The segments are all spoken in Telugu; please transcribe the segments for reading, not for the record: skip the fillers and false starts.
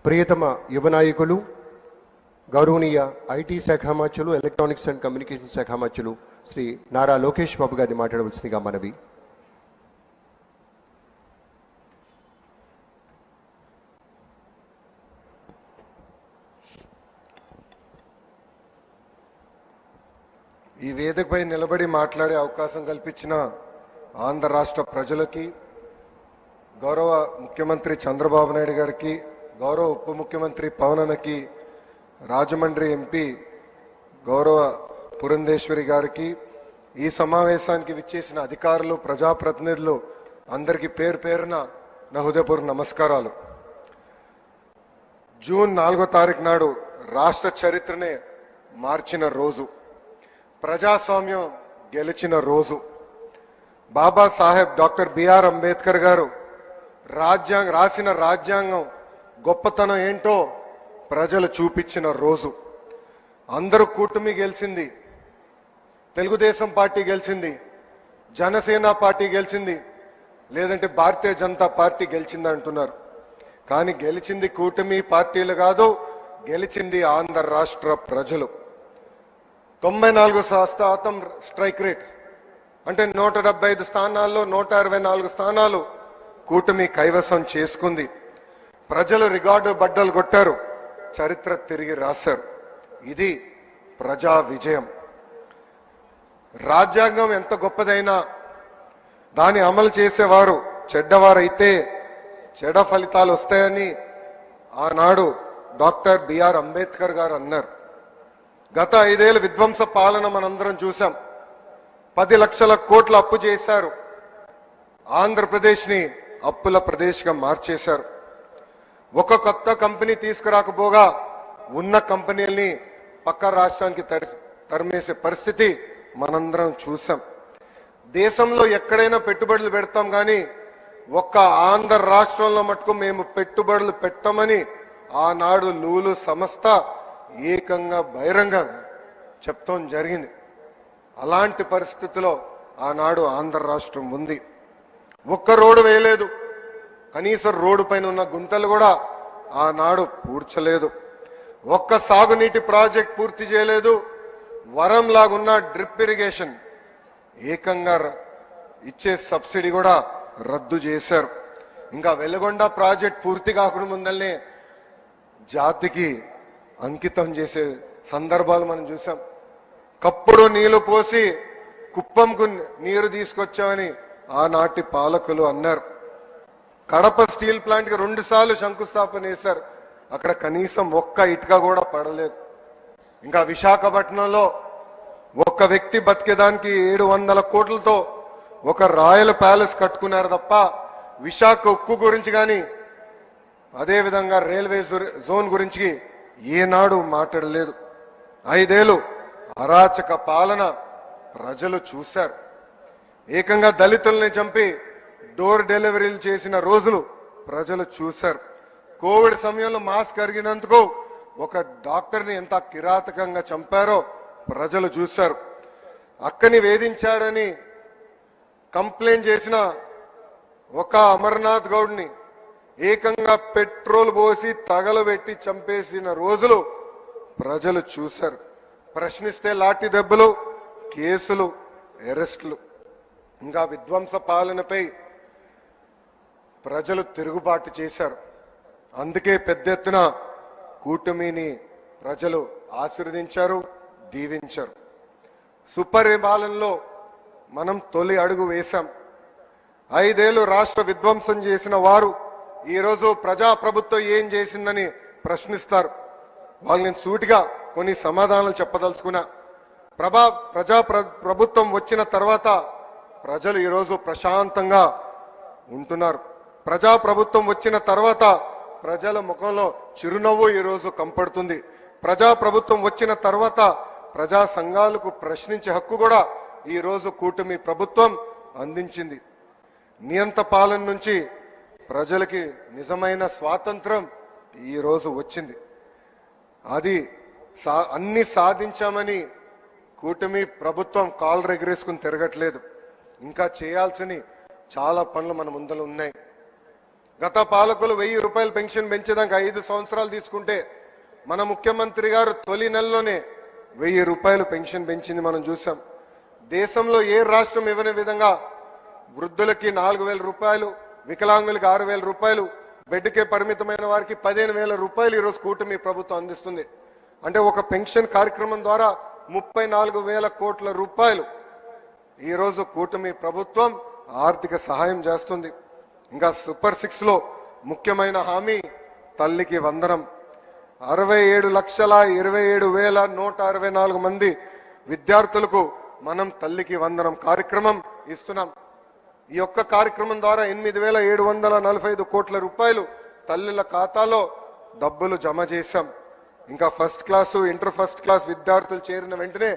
ప్రియతమ యువ నాయకులు గౌరవనీయ ఐటీ శాఖ మంత్రులు ఎలక్ట్రానిక్స్ అండ్ కమ్యూనికేషన్ శాఖ మంత్రులు శ్రీ నారా లోకేష్ బాబు గారిని మాట్లాడవలసిందిగా మనవి. ఈ వేదికపై నిలబడి మాట్లాడే అవకాశం కల్పించిన ఆంధ్ర రాష్ట్ర ప్రజలకి, గౌరవ ముఖ్యమంత్రి చంద్రబాబు నాయుడు గారికి, గౌరవ ఉప ముఖ్యమంత్రి పవన్ అన్నకి, రాజమండ్రి ఎంపీ గౌరవ పురంధేశ్వరి గారికి, ఈ సమావేశానికి విచ్చేసిన అధికారులు, ప్రజాప్రతినిధులు అందరికీ పేరు పేరున నా హృదయపూర్వక నమస్కారాలు. జూన్ 4వ తారీఖు నాడు రాష్ట్ర చరిత్రనే మార్చిన రోజు, ప్రజాస్వామ్యం గెలిచిన రోజు, బాబాసాహెబ్ డాక్టర్ బిఆర్ అంబేద్కర్ గారు రాసిన రాజ్యాంగం గొప్పతనం ఏంటో ప్రజలు చూపించిన రోజు. అందరూ కూటమి గెలిచింది, తెలుగుదేశం పార్టీ గెలిచింది, జనసేన పార్టీ గెలిచింది, లేదంటే భారతీయ జనతా పార్టీ గెలిచింది అంటున్నారు. కానీ గెలిచింది కూటమి పార్టీలు కాదు, గెలిచింది ఆంధ్ర రాష్ట్ర ప్రజలు. 94% స్ట్రైక్ రేట్ అంటే 175 స్థానాల్లో 124 స్థానాలు కూటమి కైవసం చేసుకుంది. ప్రజలు రికార్డు బద్దలు కొట్టారు, చరిత్ర తిరిగి రాశారు. ఇది ప్రజా విజయం. రాజ్యాంగం ఎంత గొప్పదైనా దాన్ని అమలు చేసేవారు చెడ్డవారైతే చెడ్డ ఫలితాలు వస్తాయని ఆనాడు డాక్టర్ బిఆర్ అంబేద్కర్ గారు అన్నారు. గత 5 ఏళ్ళ విధ్వంస పాలన మనందరం చూసాం. 10 లక్షల కోట్ల అప్పు చేశారు, ఆంధ్రప్రదేశ్ని అప్పుల ప్రదేశ్గా మార్చేశారు. ఒక కొత్త కంపెనీ తీసుకురాకపోగా ఉన్న కంపెనీల్ని పక్క రాష్ట్రానికి తరిమేసే పరిస్థితి మనందరం చూసాం. దేశంలో ఎక్కడైనా పెట్టుబడులు పెడతాం కానీ ఒక్క ఆంధ్ర రాష్ట్రంలో మటుకు మేము పెట్టుబడులు పెట్టమని ఆనాడు లూలు సంస్థ ఏకంగా బహిరంగంగా చెప్తాం జరిగింది. అలాంటి పరిస్థితిలో ఆనాడు ఆంధ్ర రాష్ట్రం ఉంది. ఒక్క రోడ్డు వేయలేదు, కనీసం రోడ్డు పైన ఉన్న గుంటలు కూడా ఆనాడు పూడ్చలేదు. ఒక్క సాగునీటి ప్రాజెక్ట్ పూర్తి చేయలేదు. వరం లాగున్న డ్రిప్ ఇరిగేషన్ ఏకంగా ఇచ్చే సబ్సిడీ కూడా రద్దు చేశారు. ఇంకా వెలుగొండ ప్రాజెక్ట్ పూర్తి కాకుండా ముందల్నే జాతికి అంకితం చేసే సందర్భాలు మనం చూసాం. కప్పుడు నీళ్లు పోసి కుప్పంకు నీరు తీసుకొచ్చామని ఆనాటి పాలకులు అన్నారు. కడప స్టీల్ ప్లాంట్ కి 2 సార్లు శంకుస్థాపన చేశారు, అక్కడ కనీసం ఒక్క ఇటుక కూడా పడలేదు. ఇంకా విశాఖపట్నంలో ఒక్క వ్యక్తి బతికేదానికి 700 కోట్లతో ఒక రాయల్ ప్యాలెస్ కట్టుకున్నారు తప్ప విశాఖ ఉక్కు గురించి కానీ అదేవిధంగా రైల్వే జోన్ గురించి ఏనాడు మాట్లాడలేదు. 5 ఏళ్ళు అరాచక పాలన ప్రజలు చూశారు. ఏకంగా దళితుల్ని చంపి డోర్ డెలివరీలు చేసిన రోజులు ప్రజలు చూశారు. కోవిడ్ సమయంలో మాస్క్ అరిగినందుకు ఒక డాక్టర్ని ఎంత కిరాతకంగా చంపారో ప్రజలు చూశారు. అక్కని వేధించాడని కంప్లైంట్ చేసిన ఒక అమర్నాథ్ గౌడ్ని ఏకంగా పెట్రోల్ పోసి తగలబెట్టి చంపేసిన రోజులు ప్రజలు చూశారు. ప్రశ్నిస్తే లాఠీ దెబ్బలు, కేసులు, అరెస్టులు. ఇంకా విధ్వంస పాలనపై ప్రజలు తిరుగుబాటు చేశారు. అందుకే పెద్ద ఎత్తున కూటమిని ప్రజలు ఆశీర్వదించారు, దీవించారు. సుపరిపాలనలో మనం తొలి అడుగు వేశాం. 5 ఏళ్ళు రాష్ట్ర విధ్వంసం చేసిన వారు ఈరోజు ప్రజాప్రభుత్వం ఏం చేసిందని ప్రశ్నిస్తారు. వాళ్ళని సూటిగా కొన్ని సమాధానాలు చెప్పదలుచుకున్నా. ప్రభుత్వం వచ్చిన తర్వాత ప్రజలు ఈరోజు ప్రశాంతంగా ఉంటున్నారు. ప్రజాప్రభుత్వం వచ్చిన తర్వాత ప్రజల ముఖంలో చిరునవ్వు ఈరోజు కంపడుతుంది. ప్రజాప్రభుత్వం వచ్చిన తర్వాత ప్రజా సంఘాలకు ప్రశ్నించే హక్కు కూడా ఈరోజు కూటమి ప్రభుత్వం అందించింది. నియంత పాలన నుంచి ప్రజలకి నిజమైన స్వాతంత్రం ఈరోజు వచ్చింది. అది అన్ని సాధించామని కూటమి ప్రభుత్వం కాళ్ళు ఎగరేసుకుని తిరగట్లేదు. ఇంకా చేయాల్సిన చాలా పనులు మన ముందర ఉన్నాయి. గత పాలకులు 1000 రూపాయలు పెన్షన్ పెంచేదానికి 5 సంవత్సరాలు తీసుకుంటే మన ముఖ్యమంత్రి గారు తొలి నెలలోనే 1000 రూపాయలు పెన్షన్ పెంచింది మనం చూసాం. దేశంలో ఏ రాష్ట్రం ఇవ్వని విధంగా వృద్ధులకి 4000 రూపాయలు, వికలాంగులకి 6000 రూపాయలు, బెడ్కే పరిమితమైన వారికి 15,000 రూపాయలు ఈరోజు కూటమి ప్రభుత్వం అందిస్తుంది. అంటే ఒక పెన్షన్ కార్యక్రమం ద్వారా 34,000 కోట్ల రూపాయలు ఈరోజు కూటమి ప్రభుత్వం ఆర్థిక సహాయం చేస్తుంది. ఇంకా సూపర్ 6 లో ముఖ్యమైన హామీ తల్లికి వందనం. 67,27,164 మంది విద్యార్థులకు మనం తల్లికి వందనం కార్యక్రమం ఇస్తున్నాం. ఈ యొక్క కార్యక్రమం ద్వారా 8,745 కోట్ల రూపాయలు తల్లుల ఖాతాలో డబ్బులు జమ చేశాం. ఇంకా first class, inter first class విద్యార్థులు చేరిన వెంటనే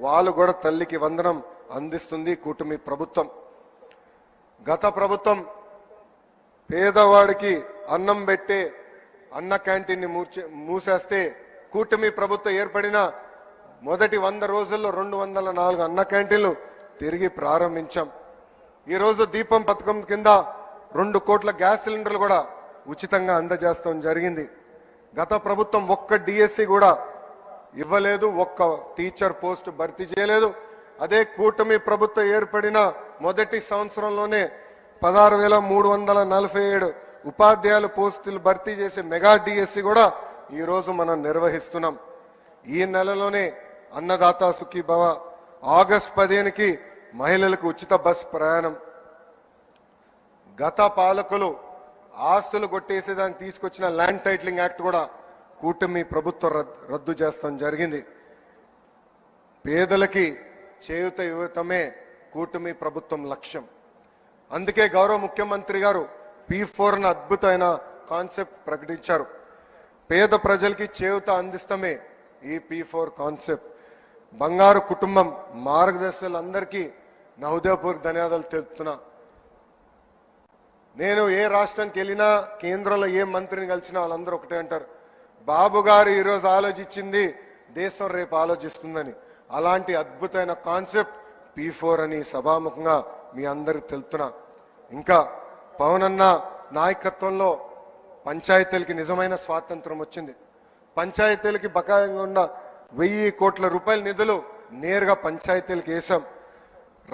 వాళ్ళు కూడా తల్లికి వందనం అందిస్తుంది కూటమి ప్రభుత్వం. గత ప్రభుత్వం పేదవాడికి అన్నం పెట్టే అన్న క్యాంటీన్ని మూసేస్తే కూటమి ప్రభుత్వం ఏర్పడిన మొదటి 100 రోజుల్లో 204 అన్న క్యాంటీన్లు తిరిగి ప్రారంభించాం. ఈరోజు దీపం పథకం కింద 2 కోట్ల గ్యాస్ సిలిండర్లు కూడా ఉచితంగా అందజేస్తాం జరిగింది. గత ప్రభుత్వం ఒక్క డిఎస్సి కూడా ఇవ్వలేదు, ఒక్క టీచర్ పోస్ట్ భర్తీ చేయలేదు. అదే కూటమి ప్రభుత్వం ఏర్పడిన మొదటి సంవత్సరంలోనే 16,347 ఉపాధ్యాయుల పోస్టులు భర్తీ చేసే మెగా డిఎస్సి కూడా ఈ రోజు మనం నిర్వహిస్తున్నాం. ఈ నెలలోనే అన్నదాత సుఖీభవ, ఆగస్టు 15కి మహిళలకు ఉచిత బస్ ప్రయాణం. గత పాలకులు ఆస్తులు కొట్టేసేదానికి తీసుకొచ్చిన ల్యాండ్ టైటిలింగ్ యాక్ట్ కూడా కూటమి ప్రభుత్వం రద్దు చేస్తాం జరిగింది. పేదలకి చేయూత ఇవ్వటమే కూటమి ప్రభుత్వం లక్ష్యం. అందుకే గౌరవ ముఖ్యమంత్రి గారు P4 అద్భుతమైన కాన్సెప్ట్ ప్రకటించారు. పేద ప్రజలకి చేయూత అందిస్తమే ఈ P4 కాన్సెప్ట్. బంగారు కుటుంబం మార్గదర్శకులందరికీ నా హృదయపూర్వక ధన్యవాదాలు తెలుపుతున్నా. నేను ఏ రాష్ట్రానికి వెళ్ళినా, కేంద్రంలో ఏ మంత్రిని కలిసినా వాళ్ళందరూ ఒకటే అంటారు, బాబు గారు ఈరోజు ఆలోచించింది దేశం రేపు ఆలోచిస్తుందని. అలాంటి అద్భుతమైన కాన్సెప్ట్ P4 అని సభాముఖంగా మీ అందరికి తెలుపుతున్నా. ఇంకా పవన్ అన్న నాయకత్వంలో పంచాయతీలకి నిజమైన స్వాతంత్రం వచ్చింది. పంచాయతీలకి బకాయంగా ఉన్న 1000 కోట్ల రూపాయల నిధులు నేరుగా పంచాయతీలకు వేశాం.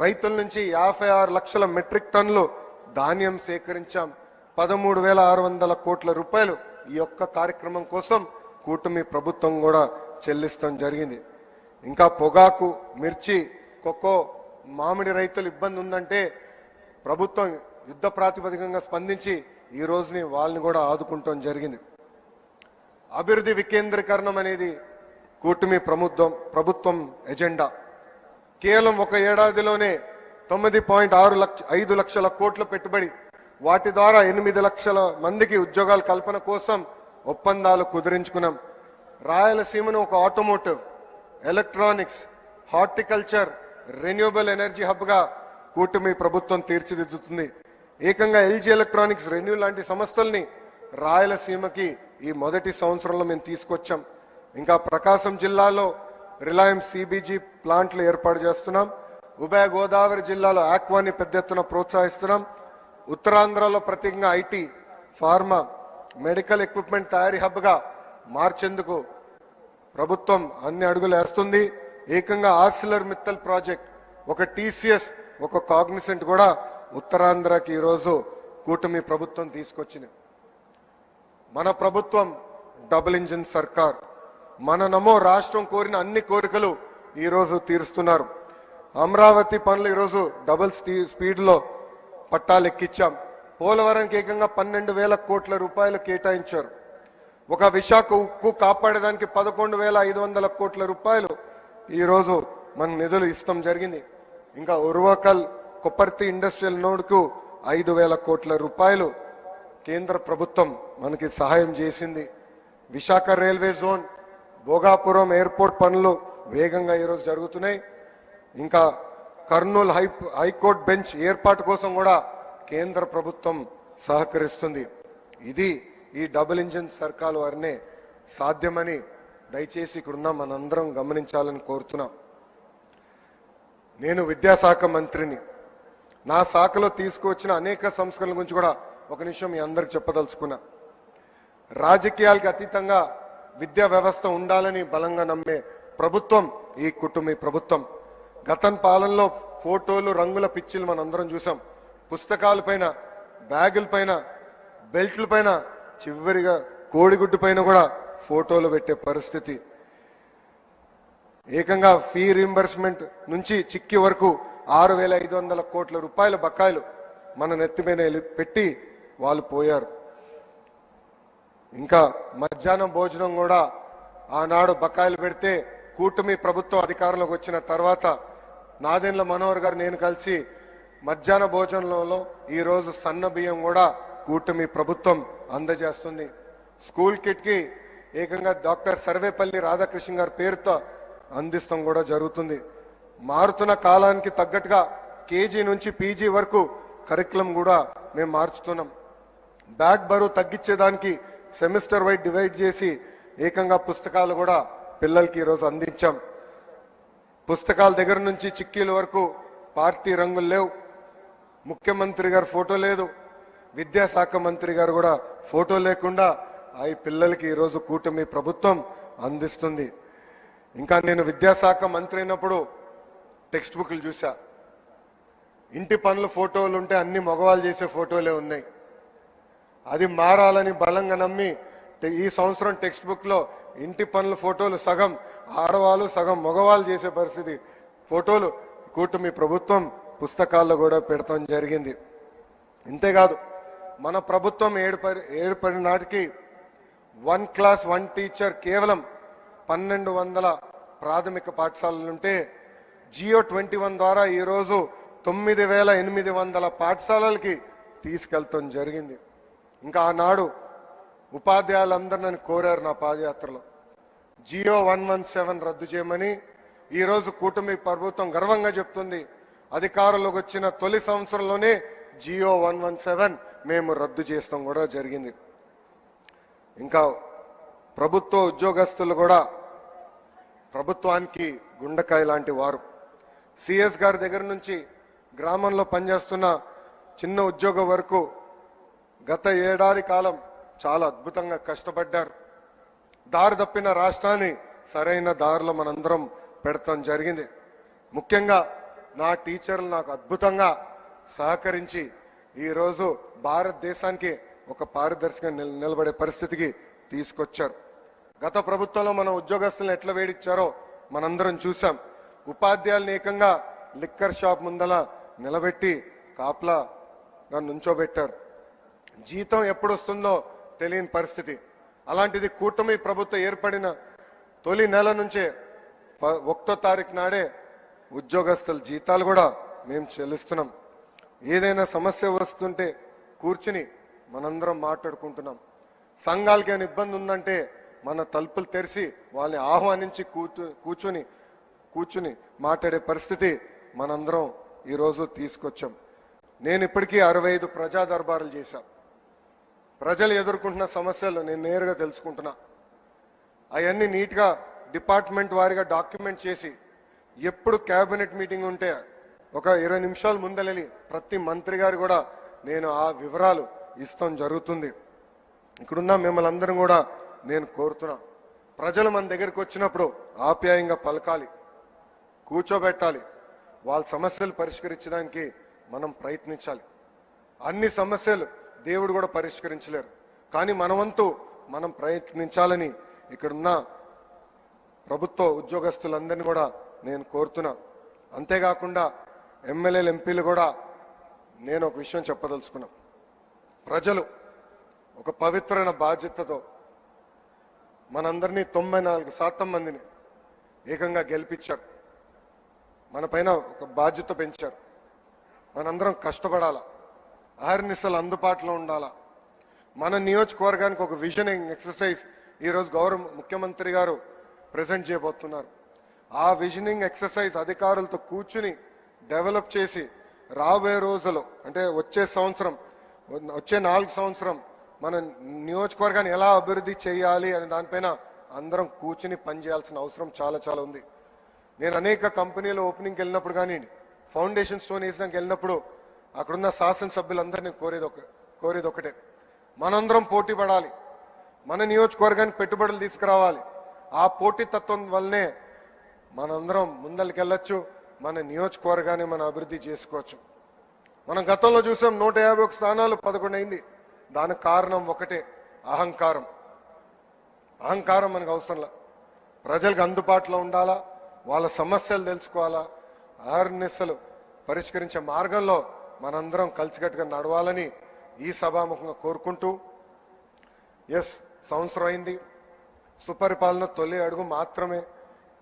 రైతుల నుంచి 56 లక్షల మెట్రిక్ టన్నులు ధాన్యం సేకరించాం. 13,600 కోట్ల రూపాయలు ఈ యొక్క కార్యక్రమం కోసం కూటమి ప్రభుత్వం కూడా చెల్లిస్తాం జరిగింది. ఇంకా పొగాకు, మిర్చి, కొక్కో, మామిడి రైతులు ఇబ్బంది ఉందంటే ప్రభుత్వం యుద్ధ ప్రాతిపదికంగా స్పందించి ఈ రోజుని వాళ్ళని కూడా ఆదుకుంటాం జరిగింది. అభివృద్ధి వికేంద్రీకరణం అనేది కూటమి ప్రభుత్వం ఎజెండా. కేవలం ఒక ఏడాదిలోనే 9.5 లక్షల కోట్ల పెట్టుబడి, వాటి ద్వారా 8 లక్షల మందికి ఉద్యోగాల కల్పన కోసం ఒప్పందాలు కుదిరించుకున్నాం. రాయలసీమను ఒక automotive, electronics, horticulture, renewable energy hub గా కూటమి ప్రభుత్వం తీర్చిదిద్దుతుంది. ఏకంగా LG ఎలక్ట్రానిక్స్, రెన్యూ లాంటి సంస్థల్ని రాయలసీమకి ఈ మొదటి సంవత్సరంలో మేము తీసుకొచ్చాం. ఇంకా ప్రకాశం జిల్లాలో రిలయన్స్ CBG ప్లాంట్లు ఏర్పాటు చేస్తున్నాం. ఉభయ గోదావరి జిల్లాలో ఆక్వాని పెద్ద ఎత్తున ప్రోత్సహిస్తున్నాం. ఉత్తరాంధ్రలో ప్రత్యేకంగా IT, ఫార్మా, మెడికల్ ఎక్విప్మెంట్ తయారీ హబ్ గా మార్చేందుకు ప్రభుత్వం అన్ని అడుగులు వేస్తుంది. ఏకంగా ఆర్సిలర్ మిత్తల్ ప్రాజెక్ట్, ఒక TCS, ఒక కాగ్నిసెంట్ కూడా ఉత్తరాంధ్రకి ఈరోజు కూటమి ప్రభుత్వం తీసుకొచ్చింది. మన ప్రభుత్వం డబుల్ ఇంజిన్ సర్కార్. మన నమో రాష్ట్రం కోరిన అన్ని కోరికలు ఈరోజు తీరుస్తున్నారు. అమరావతి పనులు ఈరోజు డబుల్ స్పీడ్ లో పట్టాలు ఎక్కించాం. పోలవరంకి ఏకంగా 12,000 కోట్ల రూపాయలు కేటాయించారు. ఒక విశాఖ ఉక్కు కాపాడడానికి 11,500 కోట్ల రూపాయలు ఈరోజు మన నిధులు ఇస్తాం జరిగింది. ఇంకా ఉర్వకల్ కొప్పర్తి ఇండస్ట్రియల్ నోడ్కు 5,000 కోట్ల రూపాయలు కేంద్ర ప్రభుత్వం మనకి సహాయం చేసింది. Visakha railway zone, Bhogapuram airport పనులు వేగంగా ఈరోజు జరుగుతున్నాయి. ఇంకా కర్నూలు హైకోర్టు బెంచ్ ఏర్పాటు కోసం కూడా కేంద్ర ప్రభుత్వం సహకరిస్తుంది. ఇది ఈ డబుల్ ఇంజిన్ సర్కార్ వారినే సాధ్యమని దయచేసి ఇక్కడున్న మనందరం గమనించాలని కోరుతున్నాం. నేను విద్యాశాఖ మంత్రిని. నా శాఖలో తీసుకువచ్చిన అనేక సంస్కరణల గురించి కూడా ఒక నిమిషం మీ అందరికి చెప్పదలుచుకున్నా. రాజకీయాలకు అతీతంగా విద్యా వ్యవస్థ ఉండాలని బలంగా నమ్మే ప్రభుత్వం ఈ కుటుంబీ ప్రభుత్వం. గతం పాలనలో ఫోటోలు, రంగుల పిచ్చిలు మనందరం చూసాం. పుస్తకాల పైన, బ్యాగుల పైన, బెల్ట్ల పైన, చివరిగా కోడిగుడ్డు పైన కూడా ఫోటోలు పెట్టే పరిస్థితి. ఏకంగా ఫీ రీంబర్స్మెంట్ నుంచి చిక్కి వరకు 6,500 కోట్ల రూపాయల బకాయిలు మన నెత్తిపైన పెట్టి వాళ్ళు పోయారు. ఇంకా మధ్యాహ్నం భోజనం కూడా ఆనాడు బకాయిలు పెడితే కూటమి ప్రభుత్వం అధికారంలోకి వచ్చిన తర్వాత నాదెండ్ల మనోహర్ గారు నేను కలిసి మధ్యాహ్న భోజనంలో ఈరోజు సన్న బియ్యం కూడా కూటమి ప్రభుత్వం అందజేస్తుంది. స్కూల్ కిట్ కి ఏకంగా డాక్టర్ సర్వేపల్లి రాధాకృష్ణ గారి పేరుతో అందిస్తాం కూడా జరుగుతుంది. మారుతున్న కాలానికి తగ్గట్టుగా కేజీ నుంచి పీజీ వరకు కరికులం కూడా మేము మార్చుతున్నాం. బ్యాగ్ బరువు తగ్గించేదానికి సెమిస్టర్ వైడ్ డివైడ్ చేసి ఏకంగా పుస్తకాలు కూడా పిల్లలకి ఈరోజు అందించాం. పుస్తకాల దగ్గర నుంచి చిక్కీల వరకు పార్టీ రంగులు లేవు. ముఖ్యమంత్రి గారు ఫోటో లేదు, విద్యాశాఖ మంత్రి గారు కూడా ఫోటో లేకుండా ఈ పిల్లలకి ఈరోజు కూటమి ప్రభుత్వం అందిస్తుంది. ఇంకా నేను విద్యాశాఖ మంత్రి అయినప్పుడు టెక్స్ట్ బుక్లు చూసా. ఇంటి పనుల ఫోటోలు ఉంటే అన్ని మగవాళ్ళు చేసే ఫోటోలే ఉన్నాయి. అది మారాలని బలంగా నమ్మి ఈ సంవత్సరం టెక్స్ట్ బుక్ లో ఇంటి పనుల ఫోటోలు సగం ఆడవాళ్ళు సగం మగవాళ్ళు చేసే పరిస్థితి ఫోటోలు కూటమి ప్రభుత్వం పుస్తకాల్లో కూడా పెడతాం జరిగింది. ఇంతేకాదు మన ప్రభుత్వం ఏడుపడి నాటికి 1 క్లాస్ 1 టీచర్ కేవలం 1200 ప్రాథమిక పాఠశాలలుంటే జియో 21 ద్వారా ఈరోజు 9,800 పాఠశాలలకి తీసుకెళ్తాం జరిగింది. ఇంకా ఆనాడు ఉపాధ్యాయులందరూ నన్ను కోరారు నా పాదయాత్రలో జియో 117 రద్దు చేయమని. ఈరోజు కూటమి ప్రభుత్వం గర్వంగా చెప్తుంది అధికారంలోకి వచ్చిన తొలి సంవత్సరంలోనే జియో 117 మేము రద్దు చేస్తాం కూడా జరిగింది. ఇంకా ప్రభుత్వ ఉద్యోగస్తులు కూడా ప్రభుత్వానికి గుండెకాయ లాంటి వారు. సిఎస్ గారి దగ్గర నుంచి గ్రామంలో పనిచేస్తున్న చిన్న ఉద్యోగం వరకు గత ఏడాది కాలం చాలా అద్భుతంగా కష్టపడ్డారు. దారి తప్పిన రాష్ట్రాన్ని సరైన దారిలో మనందరం పెడతాం జరిగింది. ముఖ్యంగా నా టీచర్లు నాకు అద్భుతంగా సహకరించి ఈరోజు భారతదేశానికి ఒక పారదర్శకంగా నిలబడే పరిస్థితికి తీసుకొచ్చారు. గత ప్రభుత్వంలో మన ఉద్యోగస్తులను ఎట్లా వేడిచ్చారో మనందరం చూసాం. ఉపాధ్యాయులను ఏకంగా లిక్కర్ షాప్ ముందల నిలబెట్టి కాపలాగా నుంచోబెట్టారు. జీతం ఎప్పుడు వస్తుందో తెలియని పరిస్థితి. అలాంటిది కూటమి ప్రభుత్వం ఏర్పడిన తొలి నెల నుంచే 1వ తారీఖు నాడే ఉద్యోగస్తుల జీతాలు కూడా మేము చెల్లిస్తున్నాం. ఏదైనా సమస్య వస్తుంటే కూర్చుని మనందరం మాట్లాడుకుంటున్నాం. సంఘాలకి ఏమైనా ఇబ్బంది ఉందంటే మన తలుపులు తెరిచి వాళ్ళని ఆహ్వానించి కూర్చుని మాట్లాడే పరిస్థితి మనందరం ఈరోజు తీసుకొచ్చాం. నేను ఇప్పటికీ 65 ప్రజా దర్బారులు చేశా. ప్రజలు ఎదుర్కొంటున్న సమస్యలు నేను నేరుగా తెలుసుకుంటున్నా. అవన్నీ నీట్గా డిపార్ట్మెంట్ వారిగా డాక్యుమెంట్ చేసి ఎప్పుడు కేబినెట్ మీటింగ్ ఉంటే ఒక 20 నిమిషాల ముందలెళ్ళి ప్రతి మంత్రి గారు కూడా నేను ఆ వివరాలు ఇస్తాం జరుగుతుంది. ఇక్కడున్న మిమ్మల్ని అందరం కూడా నేను కోరుతున్నా, ప్రజలు మన దగ్గరికి వచ్చినప్పుడు ఆప్యాయంగా పలకాలి, కూర్చోబెట్టాలి, వాళ్ళ సమస్యలు పరిష్కరించడానికి మనం ప్రయత్నించాలి. అన్ని సమస్యలు దేవుడు కూడా పరిష్కరించలేరు, కానీ మనవంతు మనం ప్రయత్నించాలని ఇక్కడున్న ప్రభుత్వ ఉద్యోగస్తులందరినీ కూడా నేను కోరుతున్నా. అంతేకాకుండా ఎమ్మెల్యేలు ఎంపీలు కూడా నేను ఒక విషయం చెప్పదలుచుకున్నా. ప్రజలు ఒక పవిత్రమైన బాధ్యతతో మనందరినీ 94% మందిని ఏకంగా గెలిపించారు. మన పైన ఒక బాధ్యత పెంచారు. మనందరం కష్టపడాలా, అహర్నిశలు అందుబాటులో ఉండాలా. మన నియోజకవర్గానికి ఒక విజనింగ్ ఎక్సర్సైజ్ ఈరోజు గౌరవ ముఖ్యమంత్రి గారు ప్రజెంట్ చేయబోతున్నారు. ఆ విజనింగ్ ఎక్సర్సైజ్ అధికారులతో కూర్చుని డెవలప్ చేసి రాబోయే రోజులు అంటే వచ్చే 4 సంవత్సరం మన నియోజకవర్గాన్ని ఎలా అభివృద్ధి చేయాలి అనే దానిపైన అందరం కూర్చుని పనిచేయాల్సిన అవసరం చాలా చాలా ఉంది. నేను అనేక కంపెనీల ఓపెనింగ్కి వెళ్ళినప్పుడు కానీ ఫౌండేషన్ స్టోన్ వేసినాక వెళ్ళినప్పుడు అక్కడున్న శాసనసభ్యులందరినీ కోరేది ఒకటే, మనందరం పోటీ పడాలి, మన నియోజకవర్గానికి పెట్టుబడులు తీసుకురావాలి. ఆ పోటీతత్వం వల్లనే మనందరం ముందరికెళ్ళొచ్చు, మన నియోజకవర్గాన్ని మనం అభివృద్ధి చేసుకోవచ్చు. మనం గతంలో చూసాం 151 స్థానాలు 11 అయింది. దానికి కారణం ఒకటే, అహంకారం. అహంకారం మనకు అవసరంలా, ప్రజలకు అందుబాటులో ఉండాలా, వాళ్ళ సమస్యలు తెలుసుకోవాలా, అహర్నిశలు పరిష్కరించే మార్గంలో మనందరం కలిసికట్టుగా నడవాలని ఈ సభాముఖంగా కోరుకుంటూ, సంవత్సరం అయింది, సుపరిపాలన తొలి అడుగు మాత్రమే,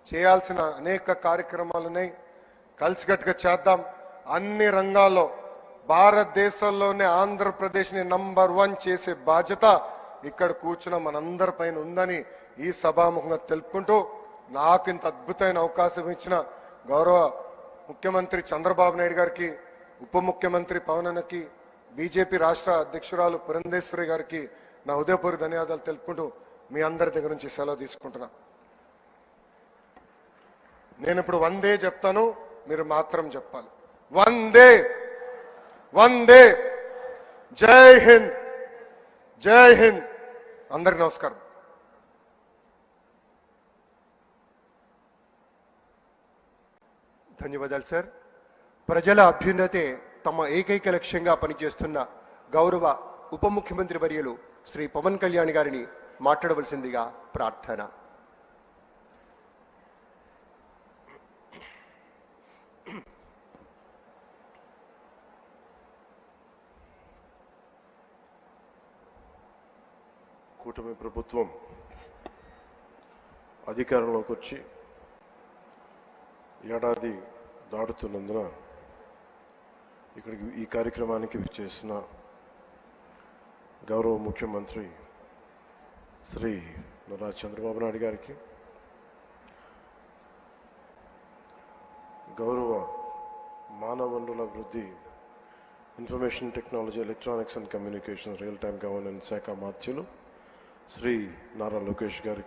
చేయాల్సిన అనేక కార్యక్రమాలు ఉన్నాయి, కలిసికట్టుగా చేద్దాం. అన్ని రంగాల్లో భారతదేశంలోనే ఆంధ్రప్రదేశ్ని నంబర్ 1 చేసే బాధ్యత ఇక్కడ కూర్చున్న మనందరి పైన ఉందని ఈ సభాముఖంగా తెలుపుకుంటూ, నాకు ఇంత అద్భుతమైన అవకాశం ఇచ్చిన గౌరవ ముఖ్యమంత్రి చంద్రబాబు నాయుడు గారికి, ఉప ముఖ్యమంత్రి పవన్ అన్నకి, బీజేపీ రాష్ట్ర అధ్యక్షురాలు పురంధేశ్వరి గారికి నా హృదయపూర్వక ధన్యవాదాలు తెలుపుకుంటూ మీ అందరి దగ్గర నుంచి సెలవు తీసుకుంటున్నా. నేను ఇప్పుడు వందే చెప్తాను, మీరు మాత్రం చెప్పాలి. వందే వందే. జై హింద్, జై హింద్. అందరికి నమస్కారం. ధన్యవాదాలు సార్. ప్రజల అభ్యున్నతే తమ ఏకైక లక్ష్యంగా పనిచేస్తున్న గౌరవ ఉప ముఖ్యమంత్రి వర్యులు శ్రీ పవన్ కళ్యాణ్ గారిని మాట్లాడవలసిందిగా ప్రార్థన. కూటమి ప్రభుత్వం అధికారంలోకి వచ్చి ఏడాది దాటుతున్నందున ఇక్కడికి ఈ కార్యక్రమానికి విచ్చేసిన గౌరవ ముఖ్యమంత్రి శ్రీ నారా చంద్రబాబు నాయుడు గారికి, గౌరవ మానవ వనరుల అభివృద్ధి, information technology, electronics and communication, real time governance శాఖ మాత్యులు శ్రీ నారా లోకేష్ గారికి,